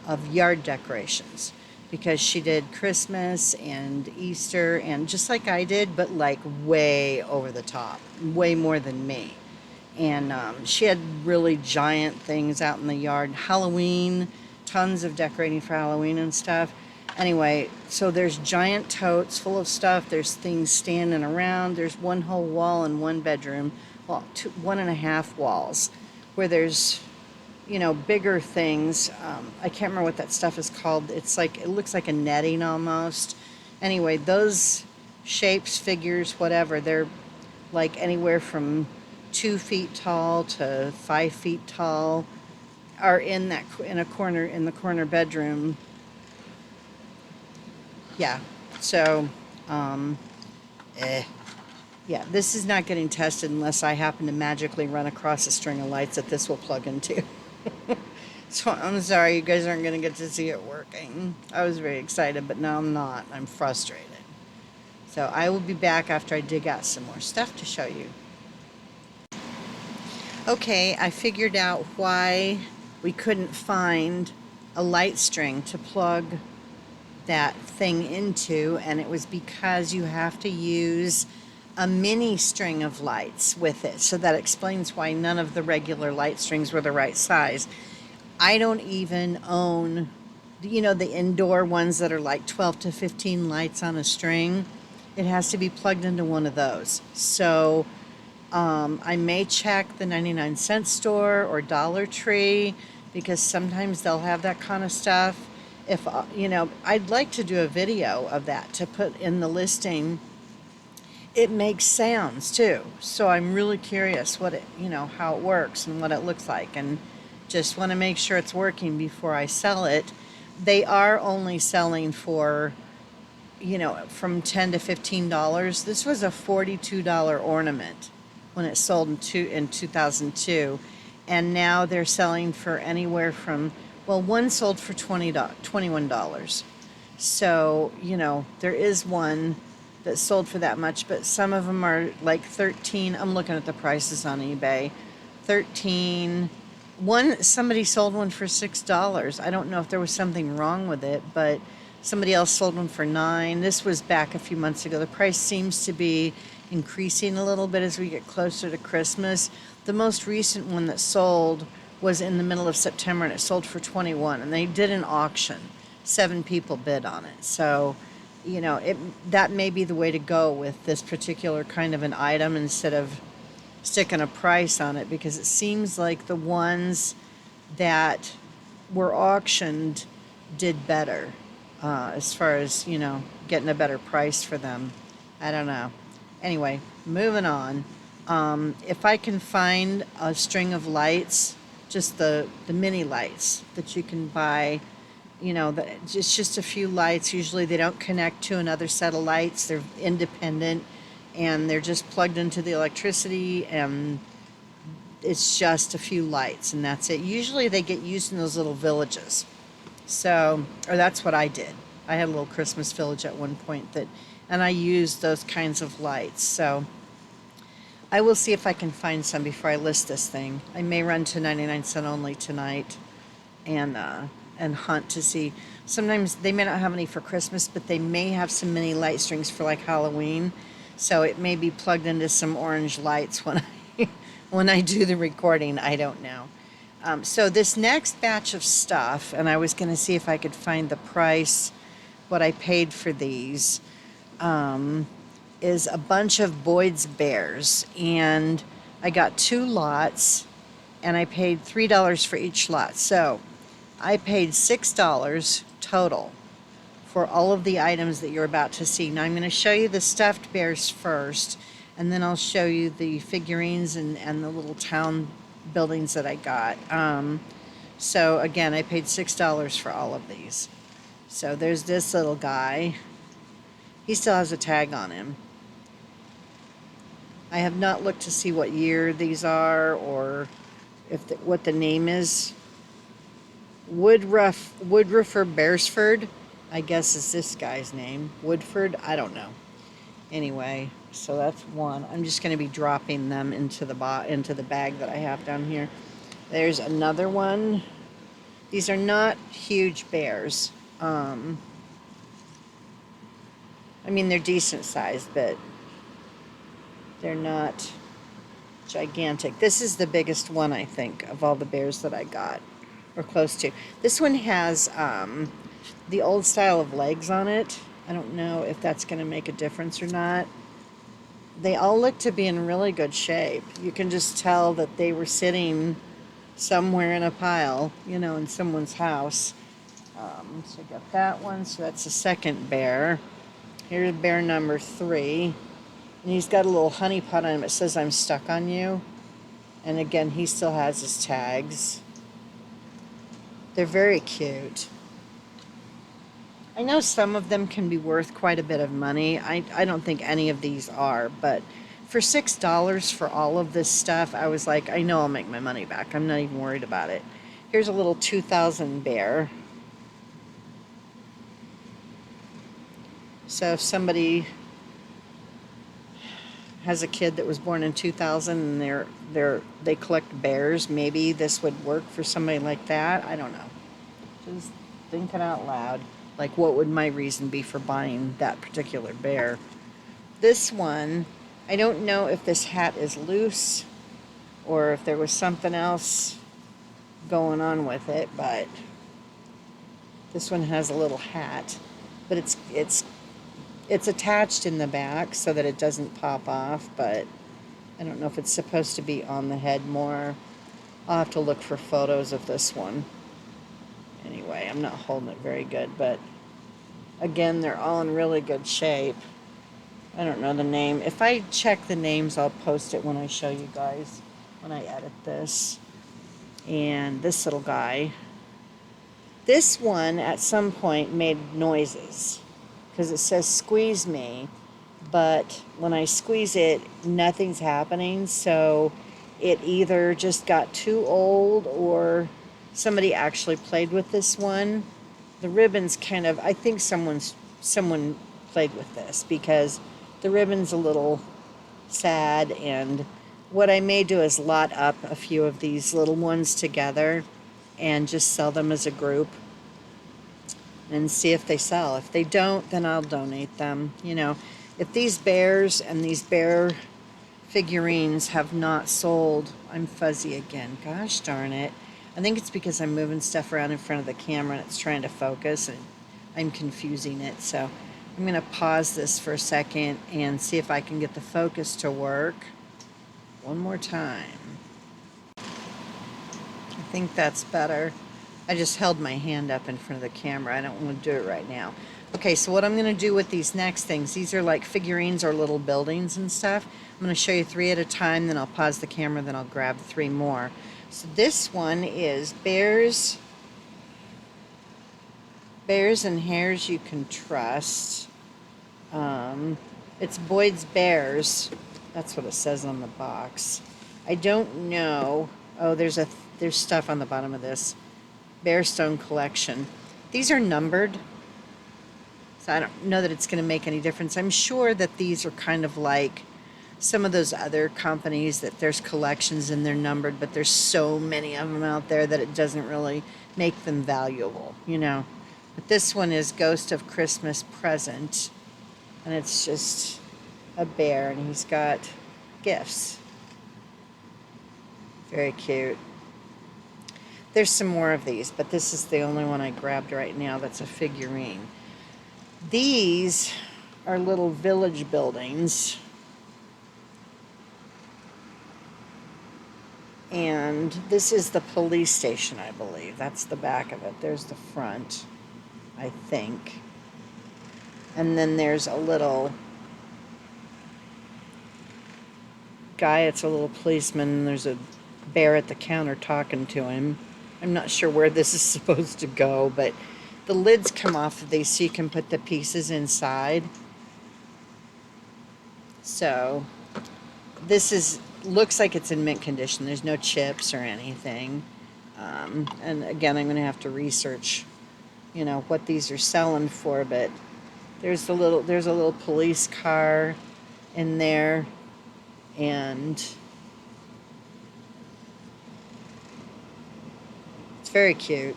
of yard decorations because she did Christmas and Easter, and just like I did, but like way over the top, way more than me. And she had really giant things out in the yard. Halloween, tons of decorating for Halloween and stuff. Anyway, so there's giant totes full of stuff. There's things standing around. There's one whole wall in one bedroom, well, 1.5 walls, where there's, you know, bigger things. I can't remember what that stuff is called. It's like, it looks like a netting almost. Anyway, those shapes, figures, whatever, they're like anywhere from 2 feet tall to 5 feet tall, are in the corner bedroom. Yeah, so, yeah, this is not getting tested unless I happen to magically run across a string of lights that this will plug into. So I'm sorry, you guys aren't going to get to see it working. I was very excited, but now I'm not. I'm frustrated. So I will be back after I dig out some more stuff to show you. Okay, I figured out why we couldn't find a light string to plug that thing into, and it was because you have to use a mini string of lights with it. So that explains why none of the regular light strings were the right size. I don't even own, you know, the indoor ones that are like 12 to 15 lights on a string. It has to be plugged into one of those. So I may check the 99-cent store or Dollar Tree, because sometimes they'll have that kind of stuff. If, you know, I'd like to do a video of that to put in the listing. It makes sounds too. So I'm really curious what it, you know, how it works and what it looks like, and just want to make sure it's working before I sell it. They are only selling for, you know, from $10 to $15. This was a $42 ornament when it sold in 2002, and now they're selling for anywhere from, well, one sold for $21. So, you know, there is one that sold for that much, but some of them are like 13. I'm looking at the prices on eBay. 13. Somebody sold one for $6. I don't know if there was something wrong with it, but somebody else sold one for $9. This was back a few months ago. The price seems to be increasing a little bit as we get closer to Christmas. The most recent one that sold was in the middle of September, and it sold for $21, and they did an auction. 7 people bid on it. So, you know, that may be the way to go with this particular kind of an item instead of sticking a price on it, because it seems like the ones that were auctioned did better as far as, you know, getting a better price for them. I don't know. Anyway, moving on. If I can find a string of lights, just the mini lights that you can buy, you know, it's just a few lights. Usually they don't connect to another set of lights. They're independent, and they're just plugged into the electricity, and it's just a few lights, and that's it. Usually they get used in those little villages. So, or that's what I did. I had a little Christmas village at one point and I used those kinds of lights. So I will see if I can find some before I list this thing. I may run to 99 cent only tonight and hunt to see. Sometimes they may not have any for Christmas, but they may have some mini light strings for like Halloween. So it may be plugged into some orange lights when I when I do the recording. I don't know. So this next batch of stuff, and I was going to see if I could find the price, what I paid for these, is a bunch of Boyd's Bears, and I got 2 lots, and I paid $3 for each lot. So I paid $6 total for all of the items that you're about to see. Now I'm going to show you the stuffed bears first, and then I'll show you the figurines and the little town buildings that I got. So again, I paid $6 for all of these. So there's this little guy. He still has a tag on him. I have not looked to see what year these are or what the name is. Woodruffer Beresford, I guess is this guy's name. Woodford, I don't know. Anyway, so that's one. I'm just going to be dropping them into the bag that I have down here. There's another one. These are not huge bears. I mean, they're decent sized, but they're not gigantic. This is the biggest one, I think, of all the bears that I got, or close to. This one has the old style of legs on it. I don't know if that's going to make a difference or not. They all look to be in really good shape. You can just tell that they were sitting somewhere in a pile, you know, in someone's house. So I got that one. So that's the second bear. Here's bear number 3. And he's got a little honey pot on him. It says, "I'm stuck on you." And again, he still has his tags. They're very cute. I know some of them can be worth quite a bit of money. I don't think any of these are, but for $6 for all of this stuff, I was like, I know I'll make my money back. I'm not even worried about it. Here's a little 2000 bear. So if somebody has a kid that was born in 2000 and they collect bears, maybe this would work for somebody like that. I don't know. Just thinking out loud. Like, what would my reason be for buying that particular bear? This one, I don't know if this hat is loose or if there was something else going on with it, but this one has a little hat, but it's attached in the back so that it doesn't pop off, but I don't know if it's supposed to be on the head more. I'll have to look for photos of this one. Anyway, I'm not holding it very good, but again, they're all in really good shape. I don't know the name. If I check the names, I'll post it when I show you guys, when I edit this. And this little guy. This one, at some point, made noises because it says "squeeze me," but when I squeeze it, nothing's happening. So it either just got too old or somebody actually played with this one. The ribbon's kind of, I think someone played with this because the ribbon's a little sad, and what I may do is lot up a few of these little ones together and just sell them as a group and see if they sell. If they don't, then I'll donate them. You know, if these bears and these bear figurines have not sold, I'm fuzzy again. Gosh darn it. I think it's because I'm moving stuff around in front of the camera and it's trying to focus and I'm confusing it. So I'm going to pause this for a second and see if I can get the focus to work. One more time. I think that's better. I just held my hand up in front of the camera. I don't want to do it right now. Okay, so what I'm going to do with these next things, these are like figurines or little buildings and stuff. I'm going to show you 3 at a time, then I'll pause the camera, then I'll grab 3 more. So this one is bears and hares you can trust. It's Boyd's Bears. That's what it says on the box. I don't know. Oh, there's stuff on the bottom of this. Bearstone collection. These are numbered, so I don't know that it's going to make any difference. I'm sure that these are kind of like some of those other companies that there's collections and they're numbered, but there's so many of them out there that it doesn't really make them valuable, you know. But this one is Ghost of Christmas Present, and it's just a bear, and he's got gifts. Very cute. There's some more of these, but this is the only one I grabbed right now that's a figurine. These are little village buildings. And this is the police station, I believe. That's the back of it. There's the front, I think. And then there's a little guy, it's a little policeman, and there's a bear at the counter talking to him. I'm not sure where this is supposed to go, but the lids come off of these so you can put the pieces inside. So this looks like it's in mint condition. There's no chips or anything. And again, I'm going to have to research, you know, what these are selling for. But there's a little police car in there, and it's very cute.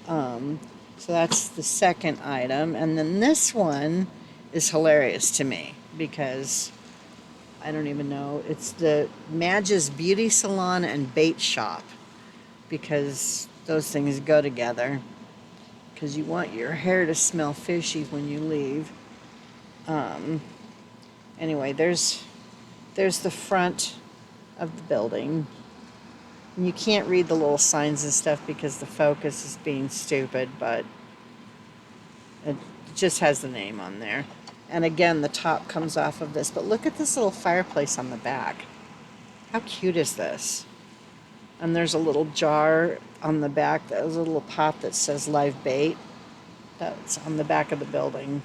So that's the second item, and then this one is hilarious to me because I don't even know. It's the Madge's Beauty Salon and Bait Shop, because those things go together, because you want your hair to smell fishy when you leave. Anyway, there's the front of the building. And you can't read the little signs and stuff because the focus is being stupid, but it just has the name on there. And again, the top comes off of this. But look at this little fireplace on the back. How cute is this? And there's a little jar on the back. There's a little pot that says live bait. That's on the back of the building.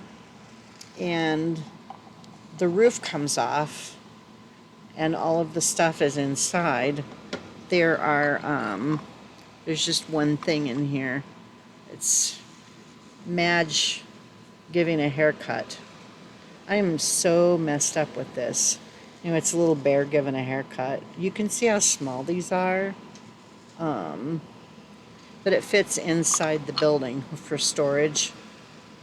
And the roof comes off, and all of the stuff is inside. There's just one thing in here. It's Madge giving a haircut. I am so messed up with this. You know, it's a little bear giving a haircut. You can see how small these are. But it fits inside the building for storage.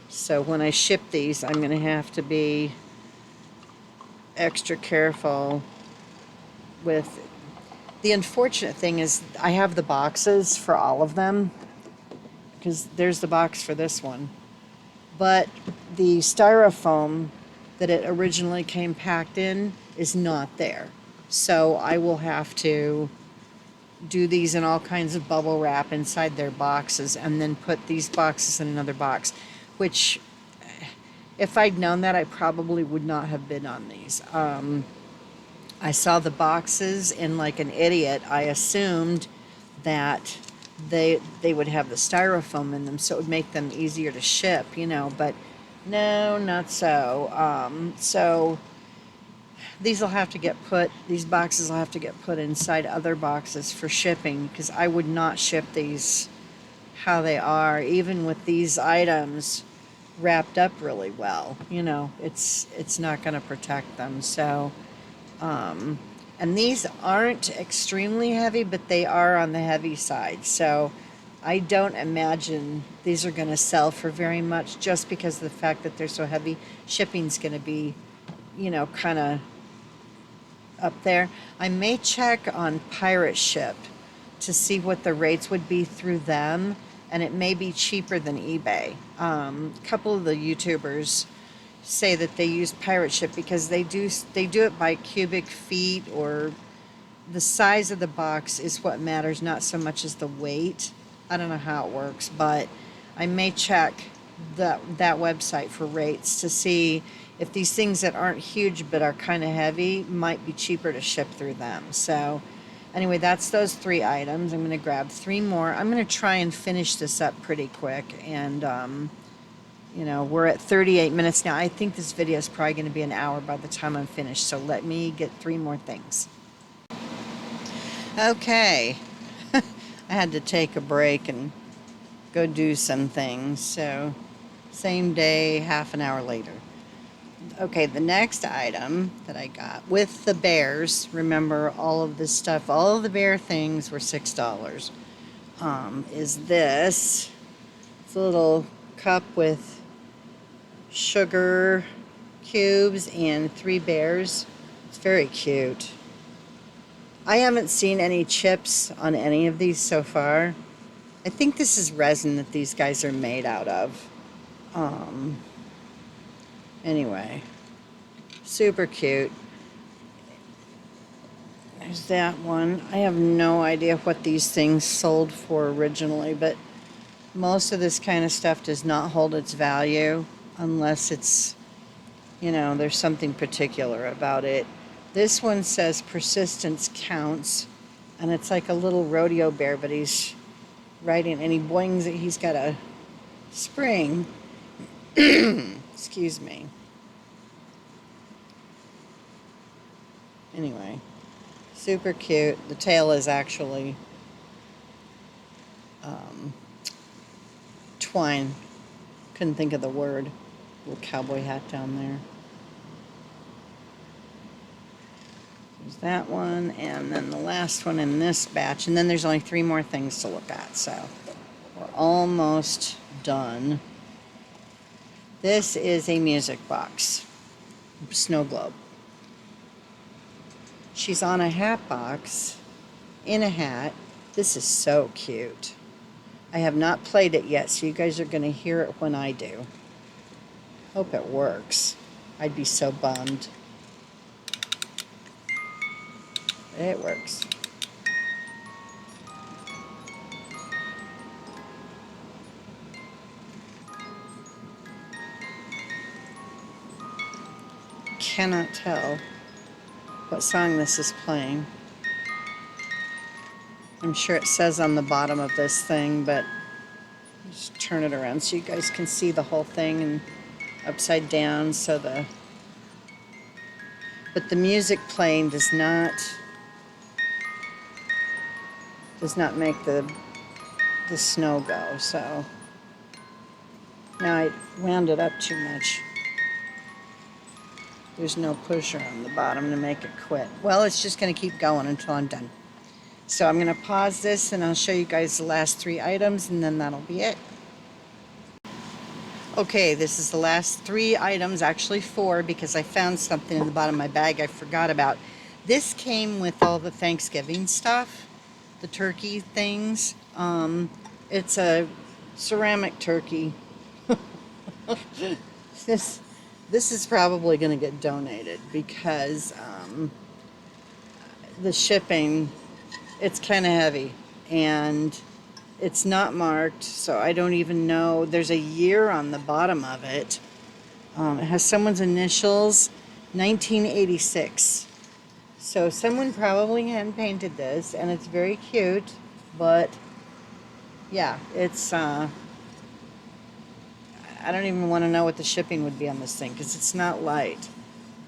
So when I ship these, I'm going to have to be extra careful with. The unfortunate thing is I have the boxes for all of them, because there's the box for this one. But the styrofoam that it originally came packed in is not there. So I will have to do these in all kinds of bubble wrap inside their boxes, and then put these boxes in another box, which, if I'd known that, I probably would not have bid on these. I saw the boxes, and like an idiot, I assumed that they would have the styrofoam in them, so it would make them easier to ship, you know, but no, not so. So these boxes will have to get put inside other boxes for shipping, because I would not ship these how they are, even with these items wrapped up really well. You know, it's not going to protect them. So, and these aren't extremely heavy, but they are on the heavy side. So I don't imagine these are going to sell for very much, just because of the fact that they're so heavy. Shipping's going to be, you know, kind of up there. I may check on Pirate Ship to see what the rates would be through them, and it may be cheaper than eBay. A couple of the YouTubers say that they use Pirate Ship because they do it by cubic feet, or the size of the box is what matters, not so much as the weight. I don't know how it works, but I may check that website for rates to see if these things that aren't huge but are kind of heavy might be cheaper to ship through them. So anyway, that's those 3 items. I'm going to grab 3 more. I'm going to try and finish this up pretty quick. And, you know, we're at 38 minutes now. I think this video is probably going to be an hour by the time I'm finished. So let me get 3 more things. Okay. I had to take a break and go do some things. So same day, half an hour later. Okay, the next item that I got with the bears, remember all of this stuff, all of the bear things were $6. Is this. It's a little cup with sugar cubes and 3 bears. It's very cute. I haven't seen any chips on any of these so far. I think this is resin that these guys are made out of. Um, anyway, super cute. There's that one. I have no idea what these things sold for originally, but most of this kind of stuff does not hold its value unless it's, there's something particular about it. This one says persistence counts, and it's like a little rodeo bear, but he's riding and he boings it. He's got a spring. Excuse me. Anyway, super cute. The tail is actually twine. Couldn't think of the word. Little cowboy hat down there. There's that one, and then the last one in this batch, and then there's only 3 more things to look at, so we're almost done. This is a music box, snow globe. She's on a hat box, in a hat. This is so cute. I have not played it yet, so you guys are going to hear it when I do. Hope it works. I'd be so bummed. It works. Cannot tell what song this is playing. I'm sure it says on the bottom of this thing, but just turn it around so you guys can see the whole thing and upside down. But the music playing does not make the snow go. So now I wound it up too much. There's no pusher on the bottom to make it quit. Well, it's just going to keep going until I'm done. So I'm going to pause this and I'll show you guys the last 3 items and then that'll be it. Okay, this is the last 3 items, actually 4, because I found something in the bottom of my bag I forgot about. This came with all the Thanksgiving stuff, the turkey things. It's a ceramic turkey. This is probably going to get donated because the shipping, it's kind of heavy and it's not marked, so I don't even know. There's a year on the bottom of it. It has someone's initials, 1986. So someone probably hand painted this, and it's very cute, but yeah, it's, I don't even want to know what the shipping would be on this thing, because it's not light,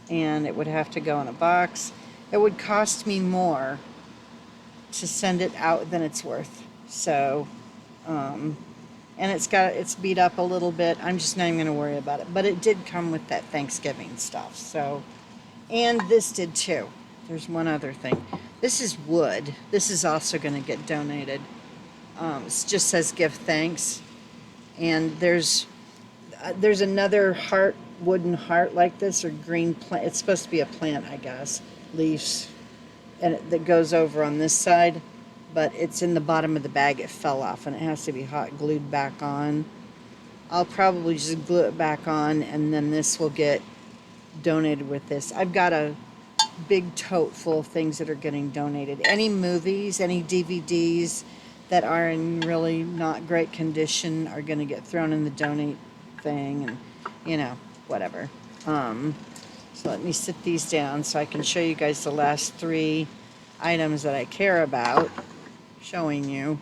and it would have to go in a box. It would cost me more to send it out than it's worth. So, and it's beat up a little bit. I'm just not even going to worry about it. But it did come with that Thanksgiving stuff. So, and this did too. There's one other thing. This is wood. This is also going to get donated. It just says give thanks. And there's another heart, wooden heart like this, or green plant. It's supposed to be a plant, I guess. Leaves. And that goes over on this side. But it's in the bottom of the bag. It fell off and it has to be hot glued back on. I'll probably just glue it back on and then this will get donated with this. I've got a big tote full of things that are getting donated. Any movies, any DVDs that are in really not great condition are going to get thrown in the donate thing, and whatever. So let me sit these down so I can show you guys the last 3 items that I care about showing you.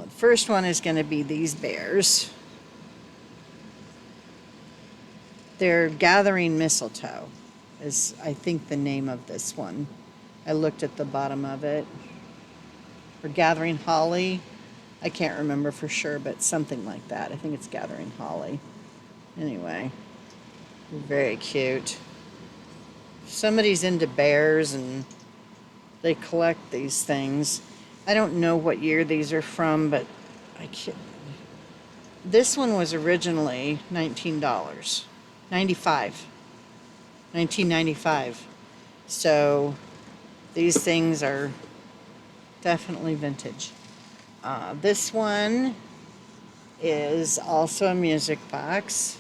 First one is going to be these bears. They're gathering mistletoe is, I think, the name of this one. I looked at the bottom of it. Or gathering holly. I can't remember for sure, but something like that. I think it's gathering holly. Anyway, Very cute. Somebody's into bears and they collect these things. I don't know what year these are from, but I can't. This one was originally $19, 95, 1995. So these things are definitely vintage. This one is also a music box.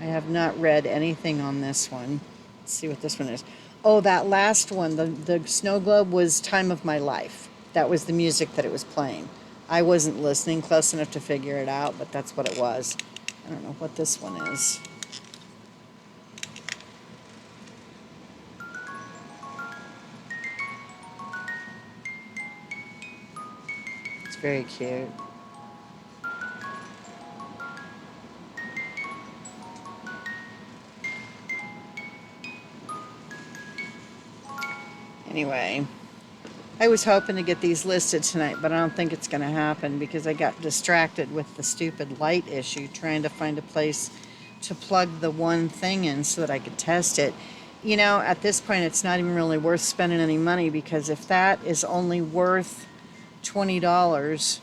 I have not read anything on this one. Let's see what this one is. Oh, that last one, the snow globe, was Time of My Life. That was the music that it was playing. I wasn't listening close enough to figure it out, but that's what it was. I don't know what this one is. It's very cute. Anyway, I was hoping to get these listed tonight, but I don't think it's going to happen because I got distracted with the stupid light issue trying to find a place to plug the one thing in so that I could test it. You know, at this point, it's not even really worth spending any money because if that is only worth $20,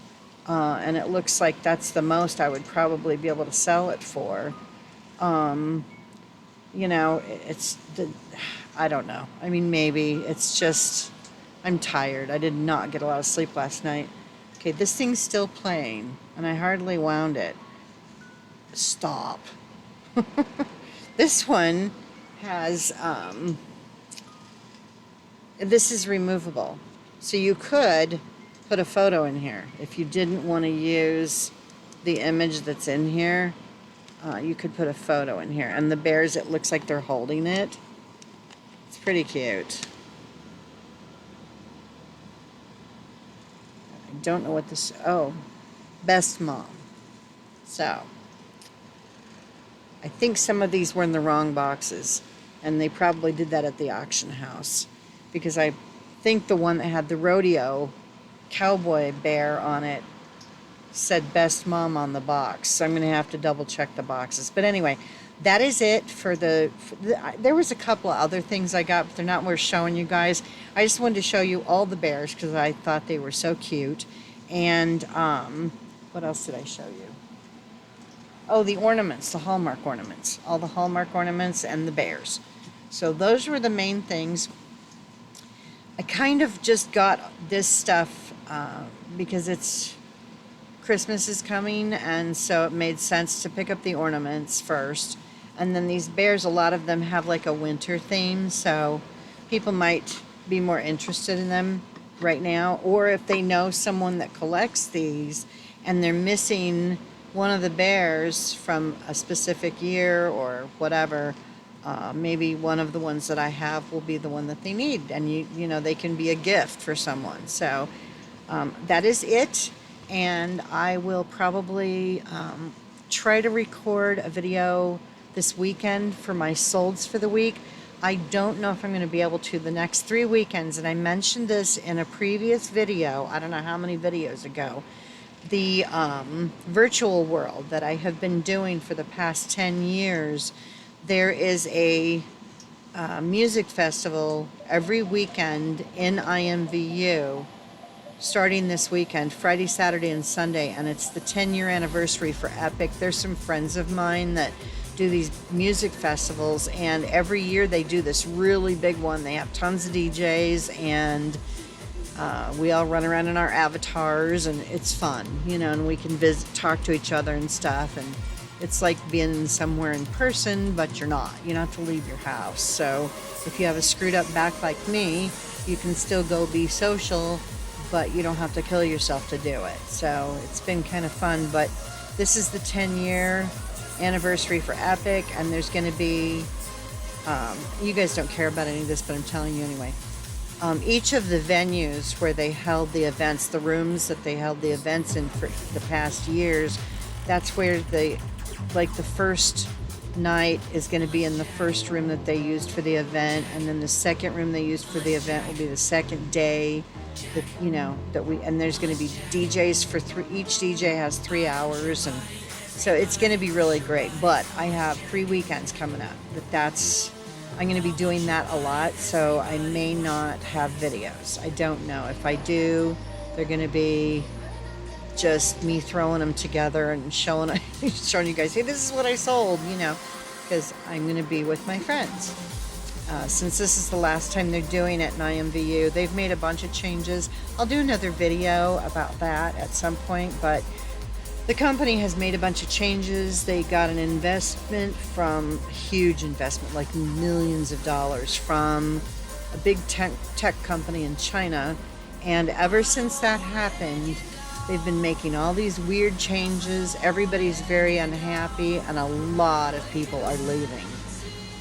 and it looks like that's the most I would probably be able to sell it for, you know, I don't know. I mean, maybe it's just, I'm tired. I did not get a lot of sleep last night. Okay, this thing's still playing, and I hardly wound it. Stop. This one has, this is removable. So you could put a photo in here. If you didn't want to use the image that's in here, you could put a photo in here. And the bears, it looks like they're holding it. It's pretty cute. I don't know what this, oh, Best Mom. So, I think some of these were in the wrong boxes, and they probably did that at the auction house, because I think the one that had the rodeo cowboy bear on it said Best Mom on the box, so I'm going to have to double check the boxes. But anyway, that is it for there was a couple of other things I got, but they're not worth showing you guys. I just wanted to show you all the bears because I thought they were so cute. And what else did I show you? Oh, the ornaments, the Hallmark ornaments, all the Hallmark ornaments and the bears. So those were the main things. I kind of just got this stuff because it's Christmas is coming, and so it made sense to pick up the ornaments first. And then these bears, a lot of them have like a winter theme, so people might be more interested in them right now. Or if they know someone that collects these and they're missing one of the bears from a specific year or whatever, maybe one of the ones that I have will be the one that they need, and you know, they can be a gift for someone. So that is it, and I will probably try to record a video this weekend for my solds for the week. I don't know if I'm going to be able to the next 3 weekends, and I mentioned this in a previous video, I don't know how many videos ago. The virtual world that I have been doing for the past 10 years, there is a music festival every weekend in IMVU starting this weekend, Friday, Saturday, and Sunday, and it's the 10-year anniversary for Epic. There's some friends of mine that do these music festivals, and every year they do this really big one. They have tons of DJs, and we all run around in our avatars, and it's fun, you know, and we can talk to each other and stuff, and it's like being somewhere in person, but you're not. You don't have to leave your house. So if you have a screwed up back like me, you can still go be social, but you don't have to kill yourself to do it. So it's been kind of fun, but this is the 10-year anniversary for Epic, and there's going to be, you guys don't care about any of this, but I'm telling you anyway. Each of the venues where they held the events, the rooms that they held the events in for the past years, that's where the first night is going to be in the first room that they used for the event, and then the second room they used for the event will be the second day. And there's going to be DJs for each DJ has 3 hours, and So it's going to be really great. But I have free weekends coming up. I'm going to be doing that a lot. So I may not have videos. I don't know. If I do, they're going to be just me throwing them together and showing you guys, hey, this is what I sold, because I'm going to be with my friends. Since this is the last time they're doing it in IMVU, they've made a bunch of changes. I'll do another video about that at some point, but the company has made a bunch of changes. They got an huge investment, like millions of dollars from a big tech company in China. And ever since that happened, they've been making all these weird changes. Everybody's very unhappy, and a lot of people are leaving.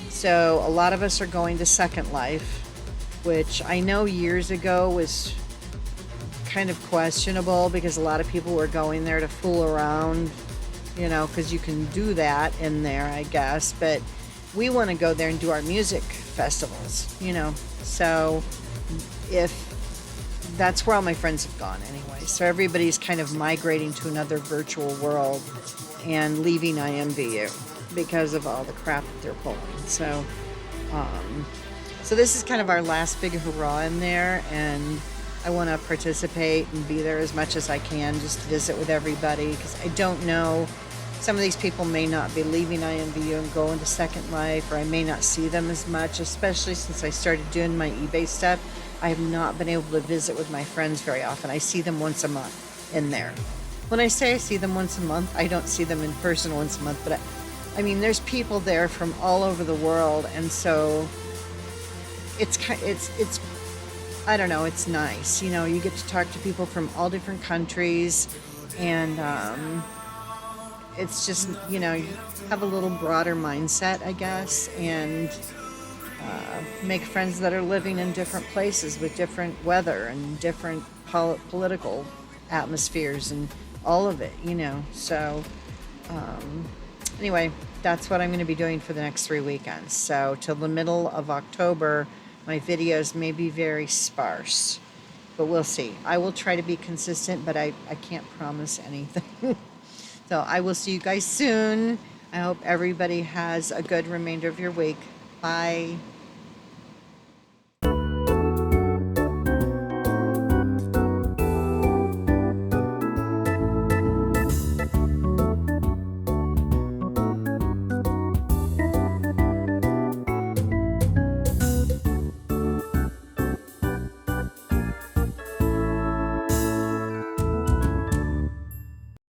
So a lot of us are going to Second Life, which I know years ago was kind of questionable because a lot of people were going there to fool around, because you can do that in there, I guess. But we want to go there and do our music festivals, So that's where all my friends have gone anyway. So everybody's kind of migrating to another virtual world and leaving IMVU because of all the crap that they're pulling. So this is kind of our last big hurrah in there, and I want to participate and be there as much as I can, just to visit with everybody, because I don't know, some of these people may not be leaving IMVU and going to Second Life, or I may not see them as much, especially since I started doing my eBay stuff. I have not been able to visit with my friends very often. I see them once a month in there. When I say I see them once a month, I don't see them in person once a month, but I mean, there's people there from all over the world, and so it's I don't know, it's nice. You get to talk to people from all different countries, and it's just, you have a little broader mindset, I guess, and make friends that are living in different places with different weather and different political atmospheres and all of it, So anyway, that's what I'm going to be doing for the next 3 weekends. So till the middle of October, my videos may be very sparse, but we'll see. I will try to be consistent, but I can't promise anything. So I will see you guys soon. I hope everybody has a good remainder of your week. Bye.